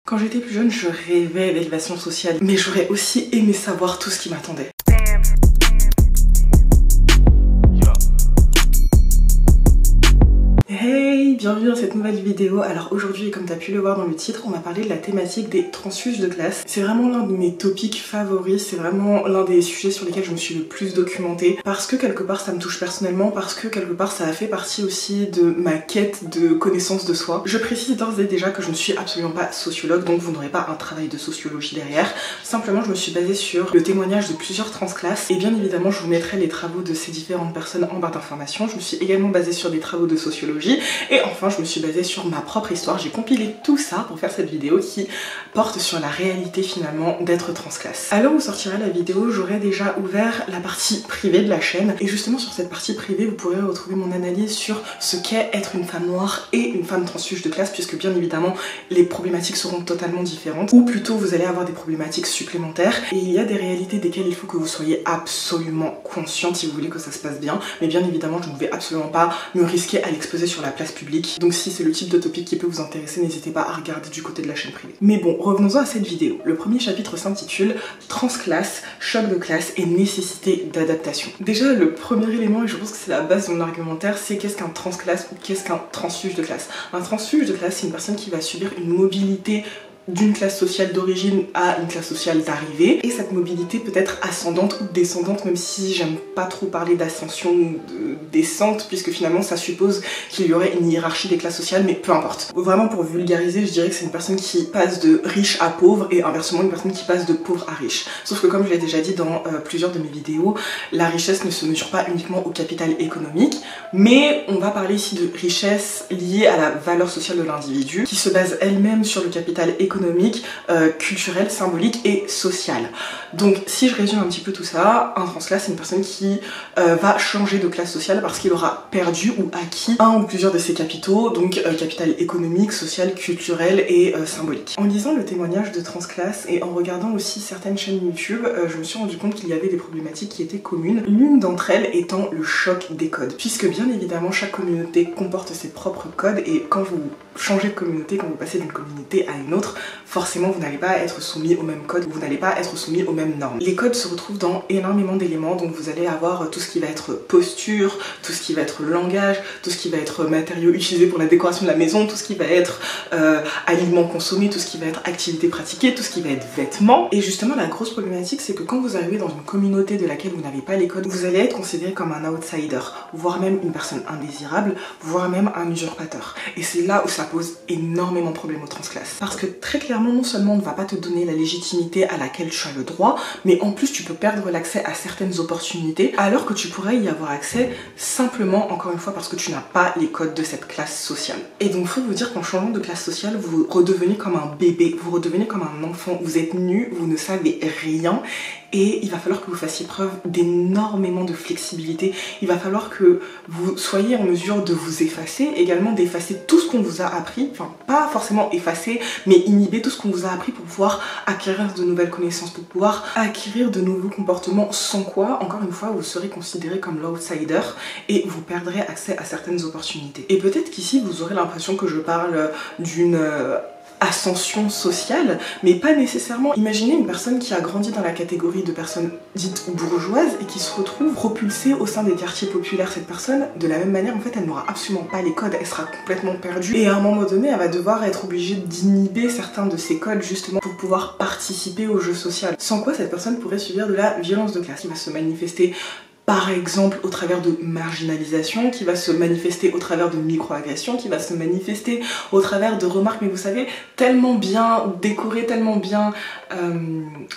Quand j'étais plus jeune, je rêvais d'élévation sociale, mais j'aurais aussi aimé savoir tout ce qui m'attendait. Hey, bienvenue dans cette nouvelle vidéo. Alors aujourd'hui, comme tu as pu le voir dans le titre, on va parler de la thématique des transfuges de classe. C'est vraiment l'un de mes topics favoris, c'est vraiment l'un des sujets sur lesquels je me suis le plus documentée, parce que quelque part ça me touche personnellement, parce que quelque part ça a fait partie aussi de ma quête de connaissance de soi. Je précise d'ores et déjà que je ne suis absolument pas sociologue, donc vous n'aurez pas un travail de sociologie derrière. Simplement je me suis basée sur le témoignage de plusieurs transclasses, et bien évidemment je vous mettrai les travaux de ces différentes personnes en barre d'informations. Je me suis également basée sur des travaux de sociologie. Et enfin je me suis basée sur ma propre histoire, j'ai compilé tout ça pour faire cette vidéo qui porte sur la réalité finalement d'être transclasse. À l'heure où sortira la vidéo, j'aurai déjà ouvert la partie privée de la chaîne et justement sur cette partie privée vous pourrez retrouver mon analyse sur ce qu'est être une femme noire et une femme transfuge de classe, puisque bien évidemment les problématiques seront totalement différentes, ou plutôt vous allez avoir des problématiques supplémentaires et il y a des réalités desquelles il faut que vous soyez absolument consciente si vous voulez que ça se passe bien, mais bien évidemment je ne vais absolument pas me risquer à l'exposer sur la place publique. Donc si c'est le type de topic qui peut vous intéresser, n'hésitez pas à regarder du côté de la chaîne privée. Mais bon, revenons-en à cette vidéo. Le premier chapitre s'intitule Transclasse, choc de classe et nécessité d'adaptation. Déjà le premier élément, et je pense que c'est la base de mon argumentaire, c'est qu'est-ce qu'un transclasse ou qu'est-ce qu'un transfuge de classe. Un transfuge de classe, c'est une personne qui va subir une mobilité d'une classe sociale d'origine à une classe sociale d'arrivée, et cette mobilité peut être ascendante ou descendante, même si j'aime pas trop parler d'ascension ou de descente, puisque finalement ça suppose qu'il y aurait une hiérarchie des classes sociales, mais peu importe. Vraiment pour vulgariser, je dirais que c'est une personne qui passe de riche à pauvre et inversement une personne qui passe de pauvre à riche. Sauf que comme je l'ai déjà dit dans plusieurs de mes vidéos, la richesse ne se mesure pas uniquement au capital économique, mais on va parler ici de richesse liée à la valeur sociale de l'individu, qui se base elle-même sur le capital économique, culturel, symbolique et social. Donc si je résume un petit peu tout ça, un transclasse c'est une personne qui va changer de classe sociale parce qu'il aura perdu ou acquis un ou plusieurs de ses capitaux, donc capital économique, social, culturel et symbolique. En lisant le témoignage de transclasse et en regardant aussi certaines chaînes YouTube, je me suis rendu compte qu'il y avait des problématiques qui étaient communes, l'une d'entre elles étant le choc des codes, puisque bien évidemment chaque communauté comporte ses propres codes et quand vous changez de communauté, quand vous passez d'une communauté à une autre, forcément vous n'allez pas être soumis aux mêmes codes, vous n'allez pas être soumis aux mêmes normes. Les codes se retrouvent dans énormément d'éléments, donc vous allez avoir tout ce qui va être posture, tout ce qui va être langage, tout ce qui va être matériaux utilisés pour la décoration de la maison, tout ce qui va être aliments consommés, tout ce qui va être activités pratiquées, tout ce qui va être vêtements. Et justement la grosse problématique c'est que quand vous arrivez dans une communauté de laquelle vous n'avez pas les codes, vous allez être considéré comme un outsider, voire même une personne indésirable, voire même un usurpateur. Et c'est là où ça pose énormément de problèmes aux transclasses. Parce que très clairement, non seulement on ne va pas te donner la légitimité à laquelle tu as le droit, mais en plus tu peux perdre l'accès à certaines opportunités, alors que tu pourrais y avoir accès simplement, encore une fois, parce que tu n'as pas les codes de cette classe sociale. Et donc faut vous dire qu'en changeant de classe sociale, vous redevenez comme un bébé, vous redevenez comme un enfant, vous êtes nu, vous ne savez rien, et il va falloir que vous fassiez preuve d'énormément de flexibilité. Il va falloir que vous soyez en mesure de vous effacer, également d'effacer tout ce qu'on vous a appris, enfin pas forcément effacer, mais inhiber tout ce qu'on vous a appris pour pouvoir acquérir de nouvelles connaissances, pour pouvoir acquérir de nouveaux comportements, sans quoi, encore une fois, vous serez considéré comme l'outsider et vous perdrez accès à certaines opportunités. Et peut-être qu'ici, vous aurez l'impression que je parle d'une ascension sociale, mais pas nécessairement. Imaginez une personne qui a grandi dans la catégorie de personnes dites bourgeoises et qui se retrouve propulsée au sein des quartiers populaires. Cette personne, de la même manière, en fait, elle n'aura absolument pas les codes, elle sera complètement perdue et à un moment donné, elle va devoir être obligée d'inhiber certains de ses codes justement pour pouvoir participer au jeu social. Sans quoi, cette personne pourrait subir de la violence de classe qui va se manifester par exemple au travers de marginalisation, qui va se manifester au travers de microagressions, qui va se manifester au travers de remarques, mais vous savez, tellement bien décorées, tellement bien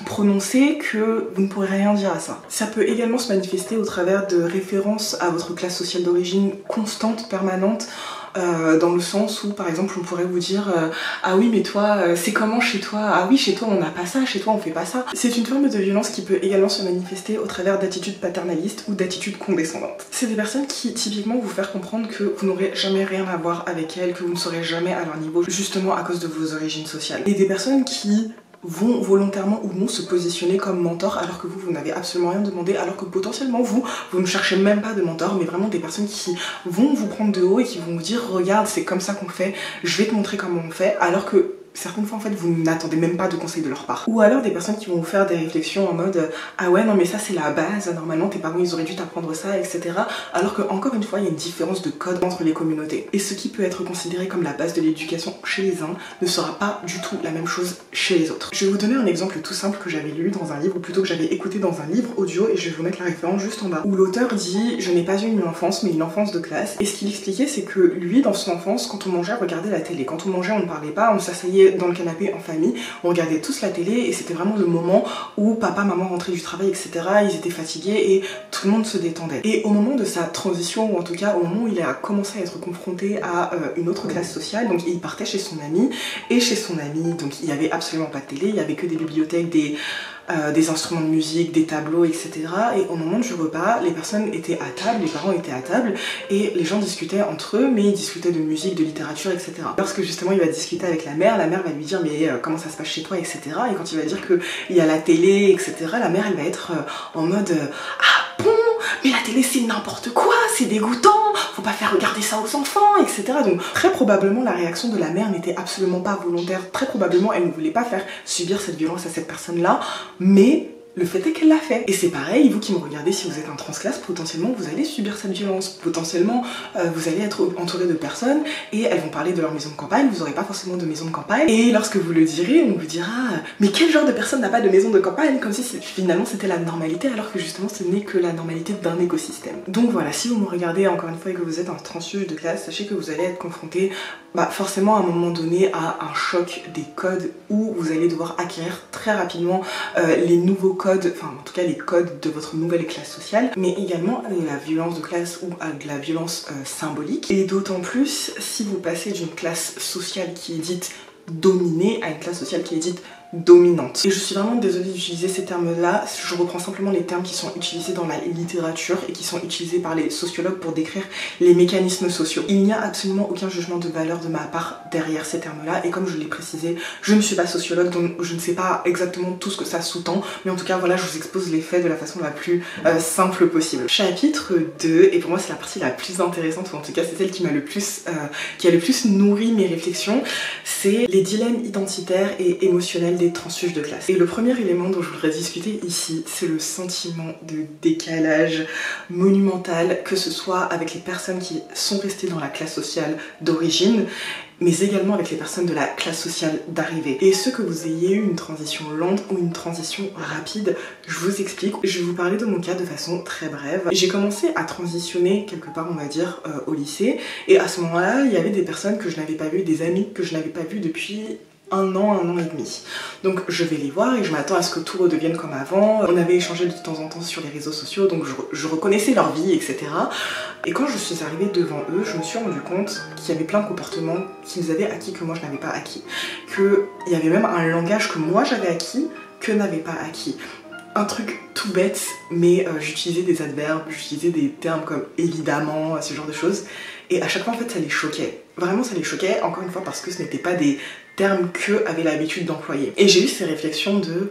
prononcées que vous ne pourrez rien dire à ça. Ça peut également se manifester au travers de références à votre classe sociale d'origine constante, permanente, dans le sens où par exemple on pourrait vous dire ah oui mais toi c'est comment chez toi, ah oui chez toi on n'a pas ça, chez toi on fait pas ça. C'est une forme de violence qui peut également se manifester au travers d'attitudes paternalistes ou d'attitudes condescendantes. C'est des personnes qui typiquement vous faire comprendre que vous n'aurez jamais rien à voir avec elles, que vous ne serez jamais à leur niveau justement à cause de vos origines sociales. Et des personnes qui vont volontairement ou non se positionner comme mentor alors que vous n'avez absolument rien demandé, alors que potentiellement vous ne cherchez même pas de mentor, mais vraiment des personnes qui vont vous prendre de haut et qui vont vous dire regarde c'est comme ça qu'on fait, je vais te montrer comment on fait, alors que certaines fois en fait vous n'attendez même pas de conseils de leur part. Ou alors des personnes qui vont vous faire des réflexions en mode ah ouais non mais ça c'est la base, normalement tes parents ils auraient dû t'apprendre ça, etc. Alors que encore une fois il y a une différence de code entre les communautés. Et ce qui peut être considéré comme la base de l'éducation chez les uns ne sera pas du tout la même chose chez les autres. Je vais vous donner un exemple tout simple que j'avais lu dans un livre, ou plutôt que j'avais écouté dans un livre audio, et je vais vous mettre la référence juste en bas, où l'auteur dit je n'ai pas eu une enfance mais une enfance de classe. Et ce qu'il expliquait c'est que lui dans son enfance quand on mangeait regardait la télé, quand on mangeait on ne parlait pas, on s'asseyait dans le canapé en famille, on regardait tous la télé et c'était vraiment le moment où papa, maman rentraient du travail, etc. Ils étaient fatigués et tout le monde se détendait. Et au moment de sa transition, ou en tout cas au moment où il a commencé à être confronté à une autre classe sociale, donc il partait chez son ami, et chez son ami, donc il n'y avait absolument pas de télé, il n'y avait que des bibliothèques, des instruments de musique, des tableaux, etc. Et au moment du repas, les personnes étaient à table, les parents étaient à table, et les gens discutaient entre eux, mais ils discutaient de musique, de littérature, etc. Lorsque justement il va discuter avec la mère va lui dire mais comment ça se passe chez toi, etc. Et quand il va dire qu'il y a la télé, etc., la mère elle va être en mode ah bon, mais la télé c'est n'importe quoi, c'est dégoûtant, faut pas faire regarder ça aux enfants, etc. Donc très probablement la réaction de la mère n'était absolument pas volontaire, très probablement elle ne voulait pas faire subir cette violence à cette personne-là, mais le fait est qu'elle l'a fait. Et c'est pareil, vous qui me regardez, si vous êtes en transclasse, potentiellement vous allez subir cette violence. Potentiellement vous allez être entouré de personnes et elles vont parler de leur maison de campagne, vous n'aurez pas forcément de maison de campagne. Et lorsque vous le direz, on vous dira mais quel genre de personne n'a pas de maison de campagne, comme si finalement c'était la normalité, alors que justement ce n'est que la normalité d'un écosystème. Donc voilà, si vous me regardez encore une fois et que vous êtes en transfuge de classe, sachez que vous allez être confronté forcément à un moment donné à un choc des codes où vous allez devoir acquérir très rapidement les nouveaux codes, enfin en tout cas les codes de votre nouvelle classe sociale, mais également à de la violence de classe ou à de la violence symbolique. Et d'autant plus si vous passez d'une classe sociale qui est dite dominée à une classe sociale qui est dite dominante. Et je suis vraiment désolée d'utiliser ces termes-là, je reprends simplement les termes qui sont utilisés dans la littérature et qui sont utilisés par les sociologues pour décrire les mécanismes sociaux. Il n'y a absolument aucun jugement de valeur de ma part derrière ces termes-là, et comme je l'ai précisé, je ne suis pas sociologue, donc je ne sais pas exactement tout ce que ça sous-tend, mais en tout cas voilà, je vous expose les faits de la façon la plus simple possible. Chapitre 2, et pour moi c'est la partie la plus intéressante, ou en tout cas c'est celle qui m'a le plus qui a le plus nourri mes réflexions, c'est les dilemmes identitaires et émotionnels des transfuges de classe. Et le premier élément dont je voudrais discuter ici, c'est le sentiment de décalage monumental, que ce soit avec les personnes qui sont restées dans la classe sociale d'origine, mais également avec les personnes de la classe sociale d'arrivée. Et ce que vous ayez eu une transition lente ou une transition rapide, je vous explique. Je vais vous parler de mon cas de façon très brève. J'ai commencé à transitionner quelque part, on va dire, au lycée, et à ce moment-là, il y avait des personnes que je n'avais pas vues, des amis que je n'avais pas vues depuis un an et demi. Donc je vais les voir et je m'attends à ce que tout redevienne comme avant. On avait échangé de temps en temps sur les réseaux sociaux, donc je reconnaissais leur vie, etc. Et quand je suis arrivée devant eux, je me suis rendu compte qu'il y avait plein de comportements qu'ils avaient acquis que moi je n'avais pas acquis. Qu'il y avait même un langage que moi j'avais acquis que n'avait pas acquis. Un truc tout bête, mais j'utilisais des adverbes, j'utilisais des termes comme évidemment, ce genre de choses. Et à chaque fois en fait ça les choquait. Vraiment ça les choquait, encore une fois parce que ce n'étaient pas des termes qu'eux avaient l'habitude d'employer. Et j'ai eu ces réflexions de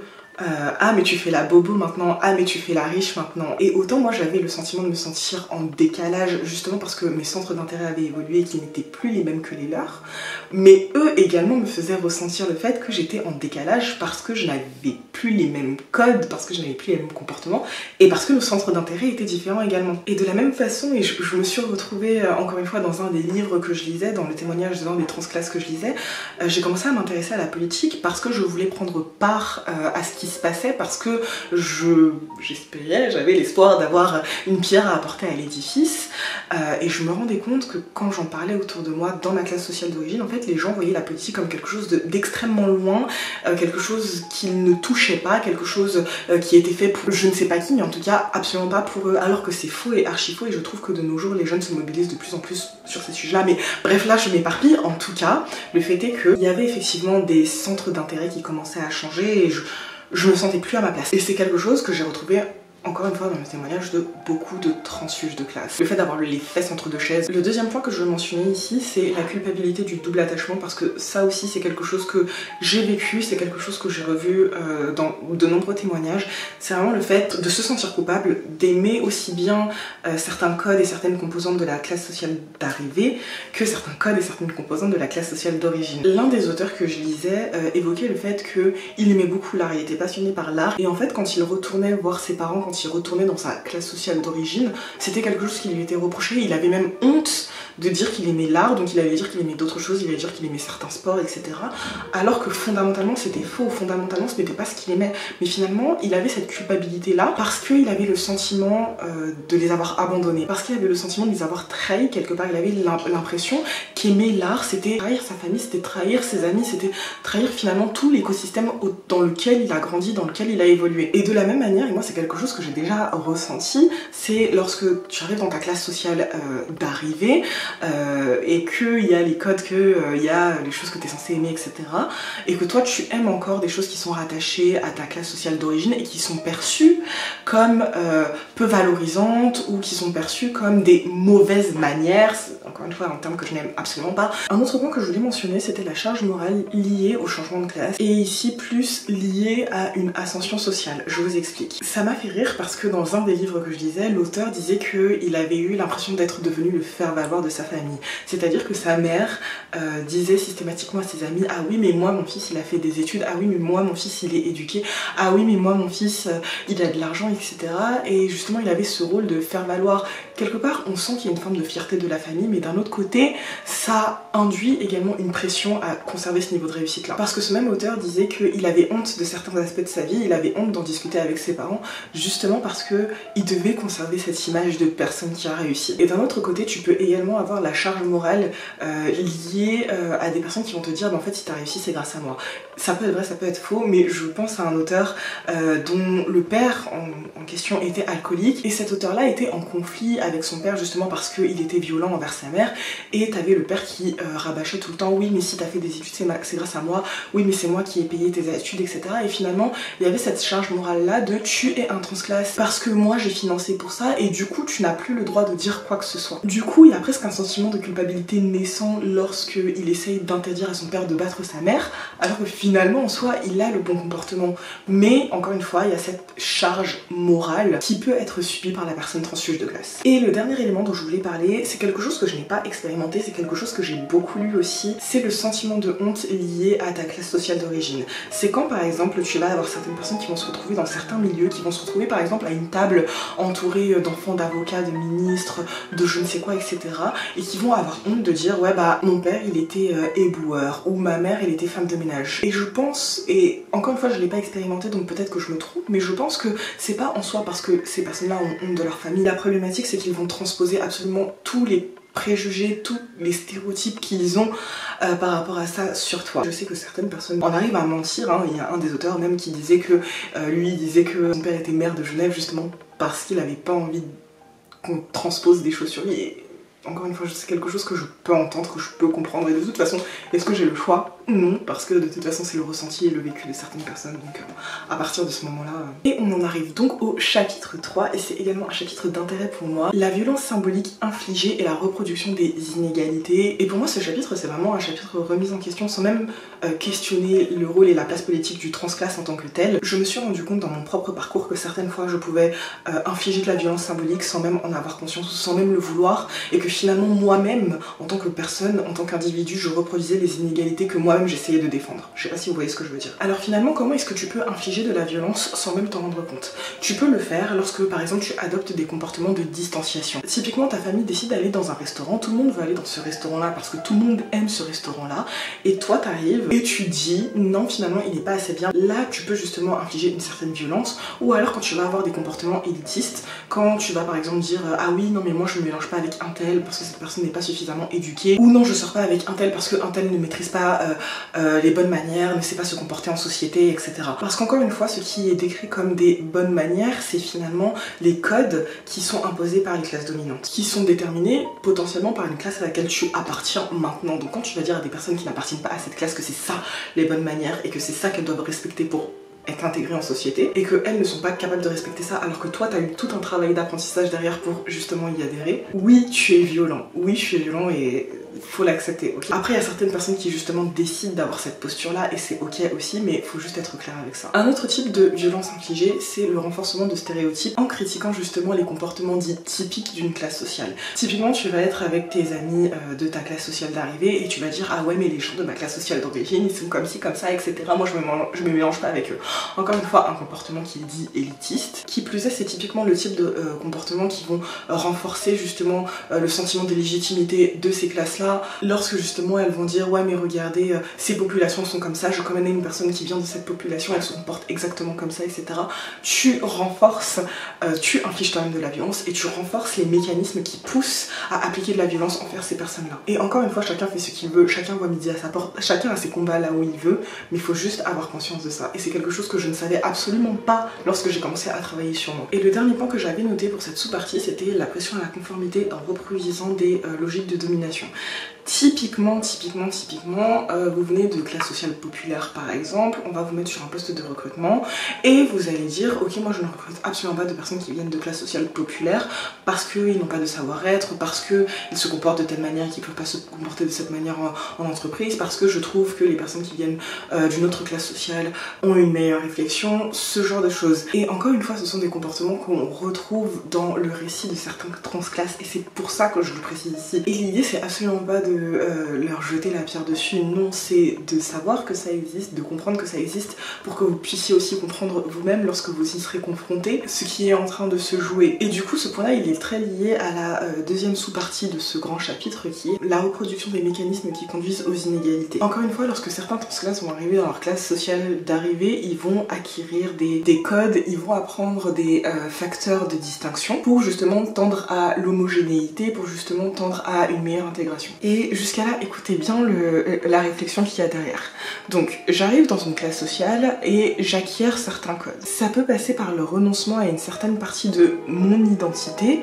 ah mais tu fais la bobo maintenant, ah mais tu fais la riche maintenant. Et autant moi j'avais le sentiment de me sentir en décalage justement parce que mes centres d'intérêt avaient évolué et qu'ils n'étaient plus les mêmes que les leurs, mais eux également me faisaient ressentir le fait que j'étais en décalage parce que je n'avais plus les mêmes codes, parce que je n'avais plus les mêmes comportements et parce que nos centres d'intérêt étaient différents également. Et de la même façon, et je me suis retrouvée encore une fois dans un des livres que je lisais, dans le témoignage d'un des transclasses que je lisais, j'ai commencé à m'intéresser à la politique parce que je voulais prendre part à ce qui se passait, parce que j'espérais, j'avais l'espoir d'avoir une pierre à apporter à l'édifice, et je me rendais compte que quand j'en parlais autour de moi dans ma classe sociale d'origine, en fait les gens voyaient la politique comme quelque chose d'extrêmement loin, quelque chose qu'ils ne touchaient pas, quelque chose qui était fait pour je ne sais pas qui, mais en tout cas absolument pas pour eux, alors que c'est faux et archi faux. Et je trouve que de nos jours les jeunes se mobilisent de plus en plus sur ces sujets là, mais bref là je m'éparpille. En tout cas le fait est qu'il y avait effectivement des centres d'intérêt qui commençaient à changer et je me sentais plus à ma place. Et c'est quelque chose que j'ai retrouvé encore une fois dans le témoignage de beaucoup de transfuges de classe. Le fait d'avoir les fesses entre deux chaises. Le deuxième point que je veux mentionner ici, c'est la culpabilité du double attachement, parce que ça aussi c'est quelque chose que j'ai vécu, c'est quelque chose que j'ai revu dans de nombreux témoignages. C'est vraiment le fait de se sentir coupable, d'aimer aussi bien certains codes et certaines composantes de la classe sociale d'arrivée que certains codes et certaines composantes de la classe sociale d'origine. L'un des auteurs que je lisais évoquait le fait qu'il aimait beaucoup l'art, il était passionné par l'art, et en fait quand il retournait voir ses parents, quand il retournait dans sa classe sociale d'origine, c'était quelque chose qui lui était reproché. Il avait même honte de dire qu'il aimait l'art, donc il allait dire qu'il aimait d'autres choses, il allait dire qu'il aimait certains sports, etc. Alors que fondamentalement c'était faux, fondamentalement ce n'était pas ce qu'il aimait. Mais finalement il avait cette culpabilité là parce qu'il avait le sentiment de les avoir abandonnés, parce qu'il avait le sentiment de les avoir trahis quelque part. Il avait l'impression qu'aimer l'art c'était trahir sa famille, c'était trahir ses amis, c'était trahir finalement tout l'écosystème dans lequel il a grandi, dans lequel il a évolué. Et de la même manière, et moi c'est quelque chose que j'ai déjà ressenti, c'est lorsque tu arrives dans ta classe sociale d'arrivée et qu'il y a les codes, qu'il y a les choses que tu es censé aimer, etc. Et que toi tu aimes encore des choses qui sont rattachées à ta classe sociale d'origine et qui sont perçues comme peu valorisantes ou qui sont perçues comme des mauvaises manières. Encore une fois un terme que je n'aime absolument pas. Un autre point que je voulais mentionner, c'était la charge morale liée au changement de classe, et ici plus liée à une ascension sociale. Je vous explique. Ça m'a fait rire parce que dans un des livres que je lisais, l'auteur disait qu'il avait eu l'impression d'être devenu le faire-valoir de sa famille. C'est-à-dire que sa mère disait systématiquement à ses amis: ah oui mais moi mon fils il a fait des études, ah oui mais moi mon fils il est éduqué, ah oui mais moi mon fils il a de l'argent, etc. Et justement il avait ce rôle de faire-valoir. Quelque part on sent qu'il y a une forme de fierté de la famille, mais d'un autre côté ça induit également une pression à conserver ce niveau de réussite là. Parce que ce même auteur disait qu'il avait honte de certains aspects de sa vie, il avait honte d'en discuter avec ses parents, justement parce qu'il devait conserver cette image de personne qui a réussi. Et d'un autre côté tu peux également avoir la charge morale liée à des personnes qui vont te dire bah, en fait si t'as réussi c'est grâce à moi. Ça peut être vrai, ça peut être faux, mais je pense à un auteur dont le père en question était alcoolique, et cet auteur là était en conflit avec son père justement parce qu'il était violent envers sa mère, et t'avais le père qui rabâchait tout le temps: oui mais si t'as fait des études c'est grâce à moi, oui mais c'est moi qui ai payé tes études, etc. Et finalement il y avait cette charge morale là de tu es un transclasse parce que moi j'ai financé pour ça, et du coup tu n'as plus le droit de dire quoi que ce soit. Du coup il y a presque un sentiment de culpabilité naissant lorsqu'il essaye d'interdire à son père de battre sa mère, alors que finalement en soi il a le bon comportement. Mais encore une fois il y a cette charge morale qui peut être subie par la personne transfuge de classe. Et le dernier élément dont je voulais parler, c'est quelque chose que je n'ai pas expérimenté, c'est quelque chose que j'ai beaucoup lu aussi, c'est le sentiment de honte lié à ta classe sociale d'origine. C'est quand par exemple tu vas avoir certaines personnes qui vont se retrouver dans certains milieux, qui vont se retrouver par exemple à une table entourée d'enfants d'avocats, de ministres, de je ne sais quoi, etc. et qui vont avoir honte de dire ouais bah mon père il était éboueur, ou ma mère elle était femme de ménage. Et je pense, et encore une fois je l'ai pas expérimenté donc peut-être que je me trompe, mais je pense que c'est pas en soi parce que ces personnes là ont honte de leur famille. La problématique c'est qu'ils vont transposer absolument tous les préjugés, tous les stéréotypes qu'ils ont par rapport à ça sur toi. Je sais que certaines personnes en arrivent à mentir, hein. Il y a un des auteurs même qui disait que lui il disait que son père était maire de Genève justement parce qu'il avait pas envie qu'on transpose des choses sur lui. Et encore une fois c'est quelque chose que je peux entendre, que je peux comprendre, et de toute façon est-ce que j'ai le choix? Non, parce que de toute façon c'est le ressenti et le vécu de certaines personnes, donc à partir de ce moment là Et on en arrive donc au chapitre 3, et c'est également un chapitre d'intérêt pour moi: la violence symbolique infligée et la reproduction des inégalités. Et pour moi ce chapitre c'est vraiment un chapitre remise en question, sans même questionner le rôle et la place politique du transclasse en tant que tel. Je me suis rendu compte dans mon propre parcours que certaines fois je pouvais infliger de la violence symbolique sans même en avoir conscience, sans même le vouloir, et que finalement moi-même en tant que personne, en tant qu'individu, je reproduisais les inégalités que moi-même j'essayais de défendre. Je sais pas si vous voyez ce que je veux dire. Alors finalement comment est-ce que tu peux infliger de la violence sans même t'en rendre compte? Tu peux le faire lorsque par exemple tu adoptes des comportements de distanciation. Typiquement ta famille décide d'aller dans un restaurant, tout le monde veut aller dans ce restaurant là parce que tout le monde aime ce restaurant là, et toi t'arrives et tu dis non finalement il n'est pas assez bien. Là tu peux justement infliger une certaine violence. Ou alors quand tu vas avoir des comportements élitistes, quand tu vas par exemple dire ah oui non mais moi je me mélange pas avec un tel parce que cette personne n'est pas suffisamment éduquée, ou non je sors pas avec un tel parce que un tel ne maîtrise pas les bonnes manières, ne sait pas se comporter en société, etc. Parce qu'encore une fois ce qui est décrit comme des bonnes manières c'est finalement les codes qui sont imposés par les classes dominantes, qui sont déterminés potentiellement par une classe à laquelle tu appartiens maintenant. Donc quand tu vas dire à des personnes qui n'appartiennent pas à cette classe que c'est ça les bonnes manières et que c'est ça qu'elles doivent respecter pour être intégrées en société et qu'elles ne sont pas capables de respecter ça alors que toi t'as eu tout un travail d'apprentissage derrière pour justement y adhérer. Oui, tu es violent, oui je suis violent et faut l'accepter, ok. Après il y a certaines personnes qui justement décident d'avoir cette posture là et c'est ok aussi, mais faut juste être clair avec ça. Un autre type de violence infligée, c'est le renforcement de stéréotypes en critiquant justement les comportements dits typiques d'une classe sociale. Typiquement tu vas être avec tes amis de ta classe sociale d'arrivée et tu vas dire ah ouais mais les gens de ma classe sociale d'origine ils sont comme ci comme ça etc, moi je me mélange pas avec eux. Encore une fois un comportement qui est dit élitiste. Qui plus est c'est typiquement le type de comportements qui vont renforcer justement le sentiment de légitimité de ces classes là lorsque justement elles vont dire ouais mais regardez ces populations sont comme ça, je connais une personne qui vient de cette population, elle se comporte exactement comme ça etc. Tu renforces, tu infliges toi-même de la violence et tu renforces les mécanismes qui poussent à appliquer de la violence envers ces personnes là. Et encore une fois chacun fait ce qu'il veut, chacun voit midi à sa porte, chacun a ses combats là où il veut, mais il faut juste avoir conscience de ça et c'est quelque chose que je ne savais absolument pas lorsque j'ai commencé à travailler sur moi. Et le dernier point que j'avais noté pour cette sous-partie c'était la pression à la conformité en reproduisant des logiques de domination. Typiquement, vous venez de classe sociale populaire par exemple, on va vous mettre sur un poste de recrutement et vous allez dire ok moi je ne recrute absolument pas de personnes qui viennent de classe sociale populaire parce qu'ils n'ont pas de savoir-être, parce qu'ils se comportent de telle manière et qu'ils ne peuvent pas se comporter de cette manière en entreprise, parce que je trouve que les personnes qui viennent d'une autre classe sociale ont une meilleure réflexion, ce genre de choses. Et encore une fois ce sont des comportements qu'on retrouve dans le récit de certaines transclasses et c'est pour ça que je le précise ici. Et l'idée c'est absolument pas de leur jeter la pierre dessus, non, c'est de savoir que ça existe, de comprendre que ça existe pour que vous puissiez aussi comprendre vous-même lorsque vous y serez confrontés ce qui est en train de se jouer. Et du coup ce point là il est très lié à la deuxième sous-partie de ce grand chapitre qui est la reproduction des mécanismes qui conduisent aux inégalités. Encore une fois lorsque certains transclasses vont arriver dans leur classe sociale d'arrivée, ils vont acquérir des codes, ils vont apprendre des facteurs de distinction pour justement tendre à l'homogénéité, pour justement tendre à une meilleure intégration. Et jusqu'à là, écoutez bien la réflexion qu'il y a derrière. Donc, j'arrive dans une classe sociale et j'acquiers certains codes. Ça peut passer par le renoncement à une certaine partie de mon identité,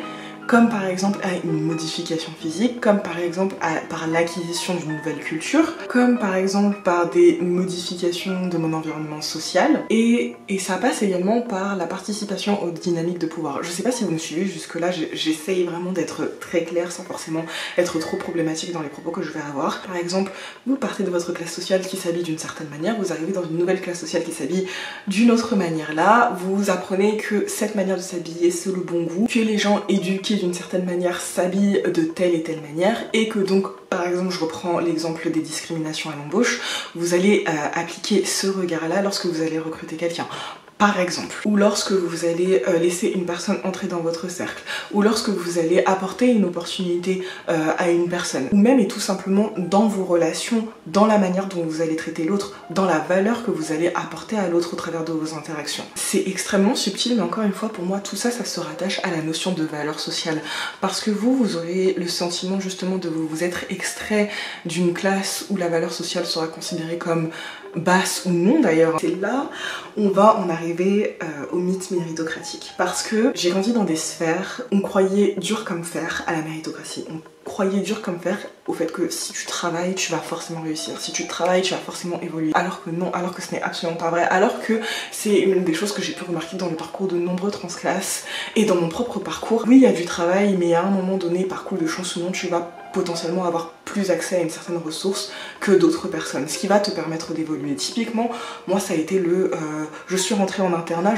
comme par exemple à une modification physique, comme par exemple par l'acquisition d'une nouvelle culture, comme par exemple par des modifications de mon environnement social, et ça passe également par la participation aux dynamiques de pouvoir. Je sais pas si vous me suivez jusque là, j'essaye vraiment d'être très claire sans forcément être trop problématique dans les propos que je vais avoir. Par exemple, vous partez de votre classe sociale qui s'habille d'une certaine manière, vous arrivez dans une nouvelle classe sociale qui s'habille d'une autre manière là, vous apprenez que cette manière de s'habiller c'est le bon goût, que les gens éduqués d'une certaine manière s'habillent de telle et telle manière et que donc par exemple je reprends l'exemple des discriminations à l'embauche, vous allez appliquer ce regard là lorsque vous allez recruter quelqu'un. Par exemple, ou lorsque vous allez laisser une personne entrer dans votre cercle, ou lorsque vous allez apporter une opportunité à une personne, ou même et tout simplement dans vos relations, dans la manière dont vous allez traiter l'autre, dans la valeur que vous allez apporter à l'autre au travers de vos interactions. C'est extrêmement subtil, mais encore une fois, pour moi, tout ça, ça se rattache à la notion de valeur sociale. Parce que vous aurez le sentiment justement de vous être extrait d'une classe où la valeur sociale sera considérée comme basse ou non d'ailleurs. C'est là on va en arriver au mythe méritocratique. Parce que j'ai grandi dans des sphères, on croyait dur comme fer à la méritocratie. On croyait dur comme fer au fait que si tu travailles, tu vas forcément réussir. Si tu travailles, tu vas forcément évoluer. Alors que non, alors que ce n'est absolument pas vrai. Alors que c'est une des choses que j'ai pu remarquer dans le parcours de nombreux transclasses et dans mon propre parcours. Oui, il y a du travail, mais à un moment donné, par coup de chance ou non, tu vas potentiellement avoir plus accès à une certaine ressource que d'autres personnes, ce qui va te permettre d'évoluer. Typiquement, moi ça a été je suis rentrée en internat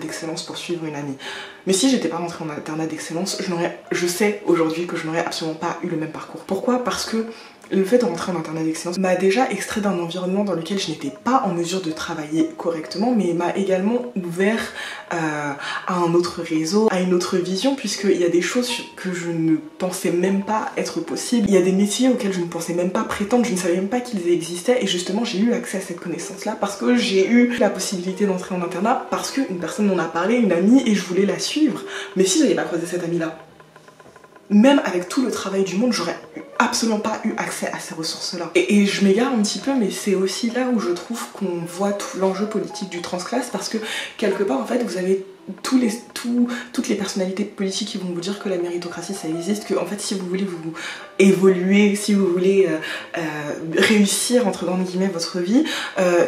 d'excellence pour suivre une amie. Mais si j'étais pas rentrée en internat d'excellence, je sais aujourd'hui que je n'aurais absolument pas eu le même parcours. Pourquoi? Parce que le fait de rentrer en internat d'excellence m'a déjà extrait d'un environnement dans lequel je n'étais pas en mesure de travailler correctement, mais m'a également ouvert à un autre réseau, à une autre vision, puisqu'il y a des choses que je ne pensais même pas être possibles. Il y a des métiers auxquels je ne pensais même pas prétendre, je ne savais même pas qu'ils existaient, et justement j'ai eu accès à cette connaissance-là parce que j'ai eu la possibilité d'entrer en internat, parce qu'une personne m'en a parlé, une amie, et je voulais la suivre. Mais si j'avais pas croisé cette amie-là, même avec tout le travail du monde, j'aurais absolument pas eu accès à ces ressources-là. Et je m'égare un petit peu, mais c'est aussi là où je trouve qu'on voit tout l'enjeu politique du transclasse, parce que quelque part, en fait, vous avez toutes les personnalités politiques qui vont vous dire que la méritocratie ça existe, que en fait si vous voulez vous évoluer, si vous voulez réussir entre grandes guillemets votre vie,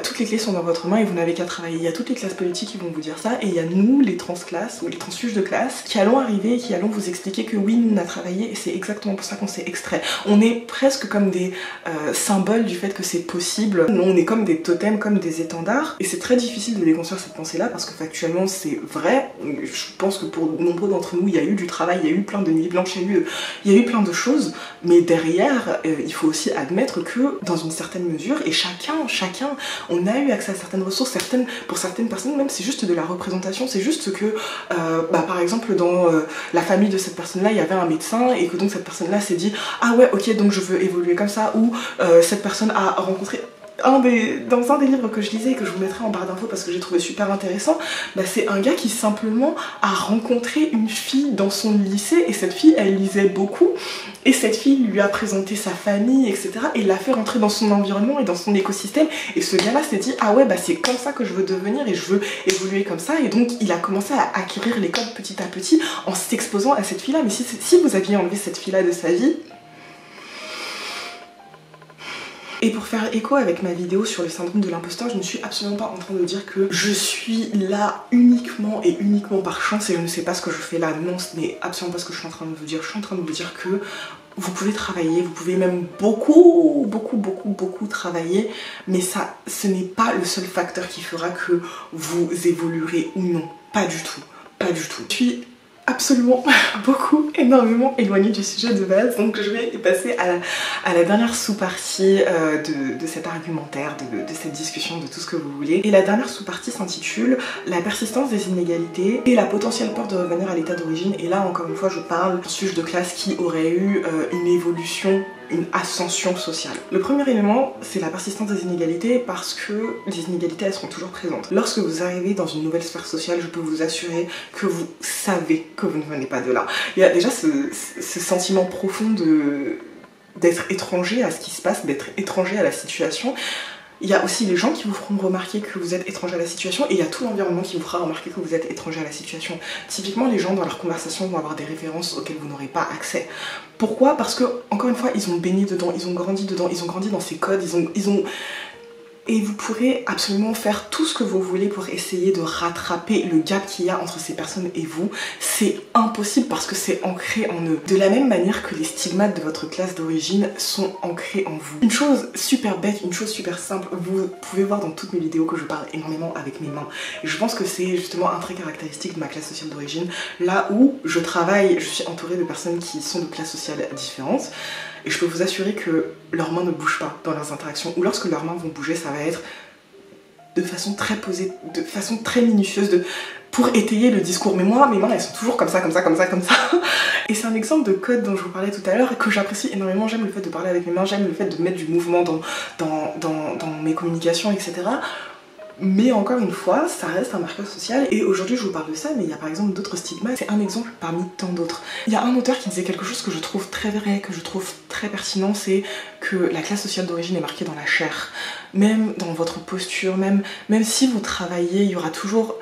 toutes les clés sont dans votre main et vous n'avez qu'à travailler. Il y a toutes les classes politiques qui vont vous dire ça et il y a nous les transclasses ou les transfuges de classe qui allons arriver et qui allons vous expliquer que oui nous on a travaillé et c'est exactement pour ça qu'on s'est extrait. On est presque comme des symboles du fait que c'est possible, on est comme des totems, comme des étendards et c'est très difficile de déconstruire cette pensée là parce que factuellement c'est vrai. Je pense que pour nombreux d'entre nous il y a eu du travail, il y a eu plein de nuits blanches, il y a eu plein de choses, mais derrière il faut aussi admettre que dans une certaine mesure, et chacun on a eu accès à certaines ressources, pour certaines personnes même c'est juste de la représentation, c'est juste que par exemple dans la famille de cette personne là il y avait un médecin et que donc cette personne là s'est dit ah ouais ok donc je veux évoluer comme ça, ou cette personne a rencontré dans un des livres que je lisais et que je vous mettrai en barre d'infos parce que j'ai trouvé super intéressant, c'est un gars qui simplement a rencontré une fille dans son lycée et cette fille elle lisait beaucoup et cette fille lui a présenté sa famille etc et l'a fait rentrer dans son environnement et dans son écosystème et ce gars là s'est dit ah ouais c'est comme ça que je veux devenir et je veux évoluer comme ça et donc il a commencé à acquérir les codes petit à petit en s'exposant à cette fille là. Mais si vous aviez enlevé cette fille là de sa vie. Et pour faire écho avec ma vidéo sur le syndrome de l'imposteur, je ne suis absolument pas en train de dire que je suis là uniquement par chance et je ne sais pas ce que je fais là. Non, ce n'est absolument pas ce que je suis en train de vous dire. Je suis en train de vous dire que vous pouvez travailler, vous pouvez même beaucoup travailler, mais ça, ce n'est pas le seul facteur qui fera que vous évoluerez ou non. Pas du tout, pas du tout. Je suis absolument énormément éloignée du sujet de base, donc je vais passer à la dernière sous-partie de cet argumentaire, de cette discussion, de tout ce que vous voulez. Et la dernière sous-partie s'intitule la persistance des inégalités et la potentielle peur de revenir à l'état d'origine. Et là encore une fois je parle d'un sujet de classe qui aurait eu une évolution, une ascension sociale. Le premier élément, c'est la persistance des inégalités parce que les inégalités, elles seront toujours présentes. Lorsque vous arrivez dans une nouvelle sphère sociale, je peux vous assurer que vous savez que vous ne venez pas de là. Il y a déjà ce sentiment profond d'être étranger à ce qui se passe, d'être étranger à la situation. Il y a aussi les gens qui vous feront remarquer que vous êtes étranger à la situation et il y a tout l'environnement qui vous fera remarquer que vous êtes étranger à la situation. Typiquement, les gens dans leur conversation vont avoir des références auxquelles vous n'aurez pas accès. Pourquoi? Parce que, encore une fois, ils ont baigné dedans, ils ont grandi dans ces codes, et vous pourrez absolument faire tout ce que vous voulez pour essayer de rattraper le gap qu'il y a entre ces personnes et vous. C'est impossible parce que c'est ancré en eux. De la même manière que les stigmates de votre classe d'origine sont ancrés en vous. Une chose super bête, une chose super simple, vous pouvez voir dans toutes mes vidéos que je parle énormément avec mes mains. Et je pense que c'est justement un trait caractéristique de ma classe sociale d'origine. Là où je travaille, je suis entourée de personnes qui sont de classes sociales différentes. Et je peux vous assurer que leurs mains ne bougent pas dans leurs interactions, ou lorsque leurs mains vont bouger, ça va être de façon très posée, de façon très minutieuse, pour étayer le discours. Mais moi, mes mains, elles sont toujours comme ça. Et c'est un exemple de code dont je vous parlais tout à l'heure, que j'apprécie énormément. J'aime le fait de parler avec mes mains, j'aime le fait de mettre du mouvement dans mes communications, etc. Mais encore une fois, ça reste un marqueur social et aujourd'hui je vous parle de ça, mais il y a par exemple d'autres stigmates, c'est un exemple parmi tant d'autres. Il y a un auteur qui disait quelque chose que je trouve très vrai, que je trouve très pertinent, c'est que la classe sociale d'origine est marquée dans la chair. Même dans votre posture, même si vous travaillez, il y aura toujours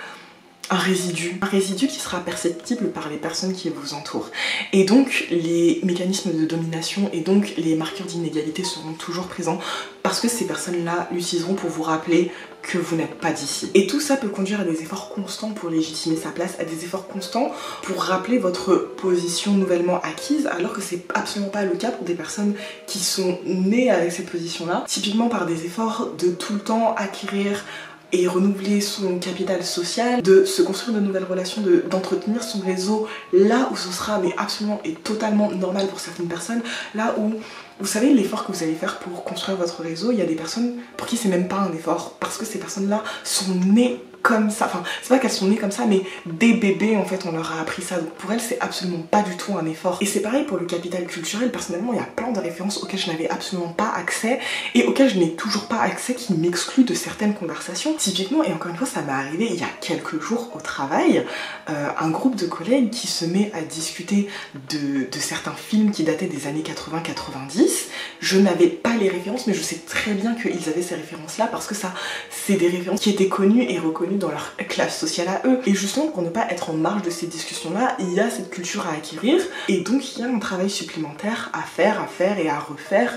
un résidu qui sera perceptible par les personnes qui vous entourent. Et donc les mécanismes de domination et donc les marqueurs d'inégalité seront toujours présents parce que ces personnes-là l'utiliseront pour vous rappeler que vous n'êtes pas d'ici. Et tout ça peut conduire à des efforts constants pour légitimer sa place, à des efforts constants pour rappeler votre position nouvellement acquise, alors que c'est absolument pas le cas pour des personnes qui sont nées avec cette position-là. Typiquement par des efforts de tout le temps acquérir et renouveler son capital social, de se construire de nouvelles relations, d'entretenir son réseau là où ce sera mais absolument et totalement normal pour certaines personnes, là où vous savez l'effort que vous allez faire pour construire votre réseau, il y a des personnes pour qui c'est même pas un effort parce que ces personnes là sont nées comme ça, enfin c'est pas qu'elles sont nées comme ça mais des bébés en fait on leur a appris ça, donc pour elles c'est absolument pas du tout un effort. Et c'est pareil pour le capital culturel, personnellement il y a plein de références auxquelles je n'avais absolument pas accès et auxquelles je n'ai toujours pas accès qui m'excluent de certaines conversations. Typiquement, et encore une fois ça m'est arrivé il y a quelques jours au travail, un groupe de collègues qui se met à discuter de certains films qui dataient des années 80-90 10, je n'avais pas les références, mais je sais très bien qu'ils avaient ces références-là parce que ça, c'est des références qui étaient connues et reconnues dans leur classe sociale à eux. Et justement, pour ne pas être en marge de ces discussions-là, il y a cette culture à acquérir et donc il y a un travail supplémentaire à faire et à refaire.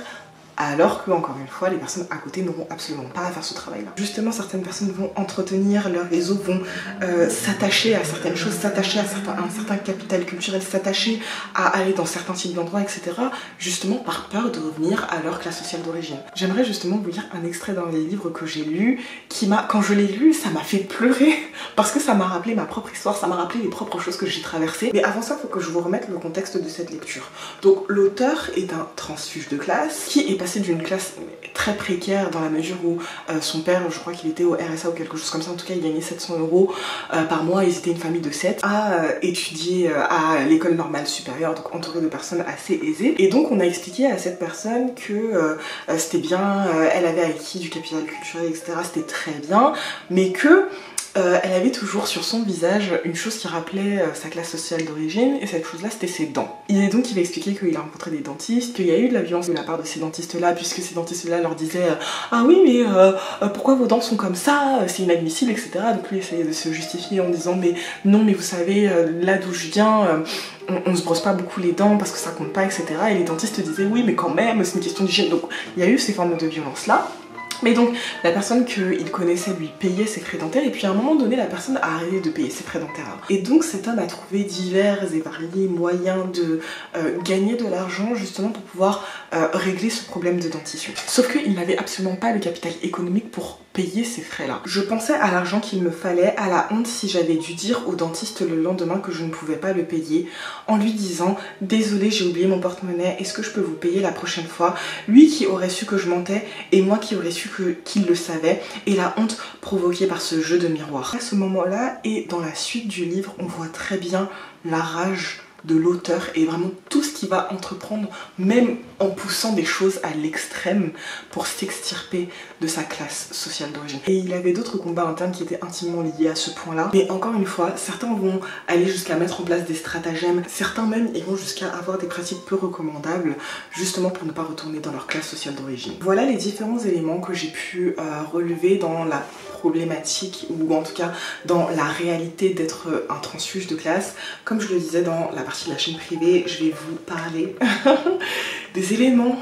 Alors que, encore une fois, les personnes à côté n'auront absolument pas à faire ce travail-là. Justement, certaines personnes vont entretenir leur réseau, vont s'attacher à certaines choses, s'attacher à un certain capital culturel, s'attacher à aller dans certains types d'endroits, etc. Justement par peur de revenir à leur classe sociale d'origine. J'aimerais justement vous lire un extrait d'un des livres que j'ai lu, qui m'a, quand je l'ai lu, ça m'a fait pleurer, parce que ça m'a rappelé ma propre histoire, ça m'a rappelé les propres choses que j'ai traversées. Mais avant ça, il faut que je vous remette le contexte de cette lecture. Donc, l'auteur est un transfuge de classe qui est passé d'une classe très précaire dans la mesure où son père, je crois qu'il était au RSA ou quelque chose comme ça, en tout cas il gagnait 700 € par mois, ils étaient une famille de 7, à étudier à l'école normale supérieure, donc entouré de personnes assez aisées. Et donc on a expliqué à cette personne que c'était bien, elle avait acquis du capital culturel, etc., c'était très bien, mais que elle avait toujours sur son visage une chose qui rappelait sa classe sociale d'origine, et cette chose-là c'était ses dents. Et donc il va expliquer qu'il a rencontré des dentistes, qu'il y a eu de la violence de la part de ces dentistes-là, puisque ces dentistes-là leur disaient ah oui mais pourquoi vos dents sont comme ça, c'est inadmissible, etc. Donc lui essayait de se justifier en disant mais non mais vous savez là d'où je viens on se brosse pas beaucoup les dents parce que ça compte pas, etc. Et les dentistes disaient oui mais quand même c'est une question d'hygiène. Donc il y a eu ces formes de violence-là. Mais donc la personne qu'il connaissait lui payait ses frais dentaires et puis à un moment donné la personne a arrêté de payer ses frais dentaires. Et donc cet homme a trouvé divers et variés moyens de gagner de l'argent justement pour pouvoir régler ce problème de dentition. Sauf qu'il n'avait absolument pas le capital économique pour payer ces frais là. Je pensais à l'argent qu'il me fallait, à la honte si j'avais dû dire au dentiste le lendemain que je ne pouvais pas le payer en lui disant désolé j'ai oublié mon porte-monnaie, est-ce que je peux vous payer la prochaine fois? Lui qui aurait su que je mentais et moi qui aurais su qu'il le savait, et la honte provoquée par ce jeu de miroir. À ce moment-là et dans la suite du livre, on voit très bien la rage de l'auteur et vraiment tout ce qu'il va entreprendre, même en poussant des choses à l'extrême pour s'extirper de sa classe sociale d'origine. Et il avait d'autres combats internes qui étaient intimement liés à ce point-là. Mais encore une fois, certains vont aller jusqu'à mettre en place des stratagèmes, certains même iront jusqu'à avoir des pratiques peu recommandables, justement pour ne pas retourner dans leur classe sociale d'origine. Voilà les différents éléments que j'ai pu relever dans la problématique ou en tout cas dans la réalité d'être un transfuge de classe. Comme je le disais dans la partie de la chaîne privée, je vais vous parler des éléments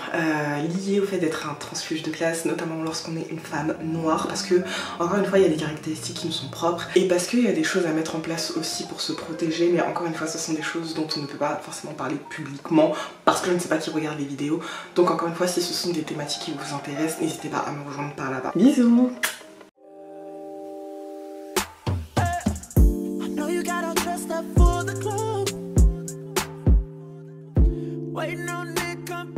liés au fait d'être un transfuge de classe, notamment lorsqu'on est une femme noire, parce que encore une fois il y a des caractéristiques qui nous sont propres et parce qu'il y a des choses à mettre en place aussi pour se protéger, mais encore une fois ce sont des choses dont on ne peut pas forcément parler publiquement parce que je ne sais pas qui regarde les vidéos. Donc encore une fois, si ce sont des thématiques qui vous intéressent, n'hésitez pas à me rejoindre par là-bas. Bisous. Waiting on it, come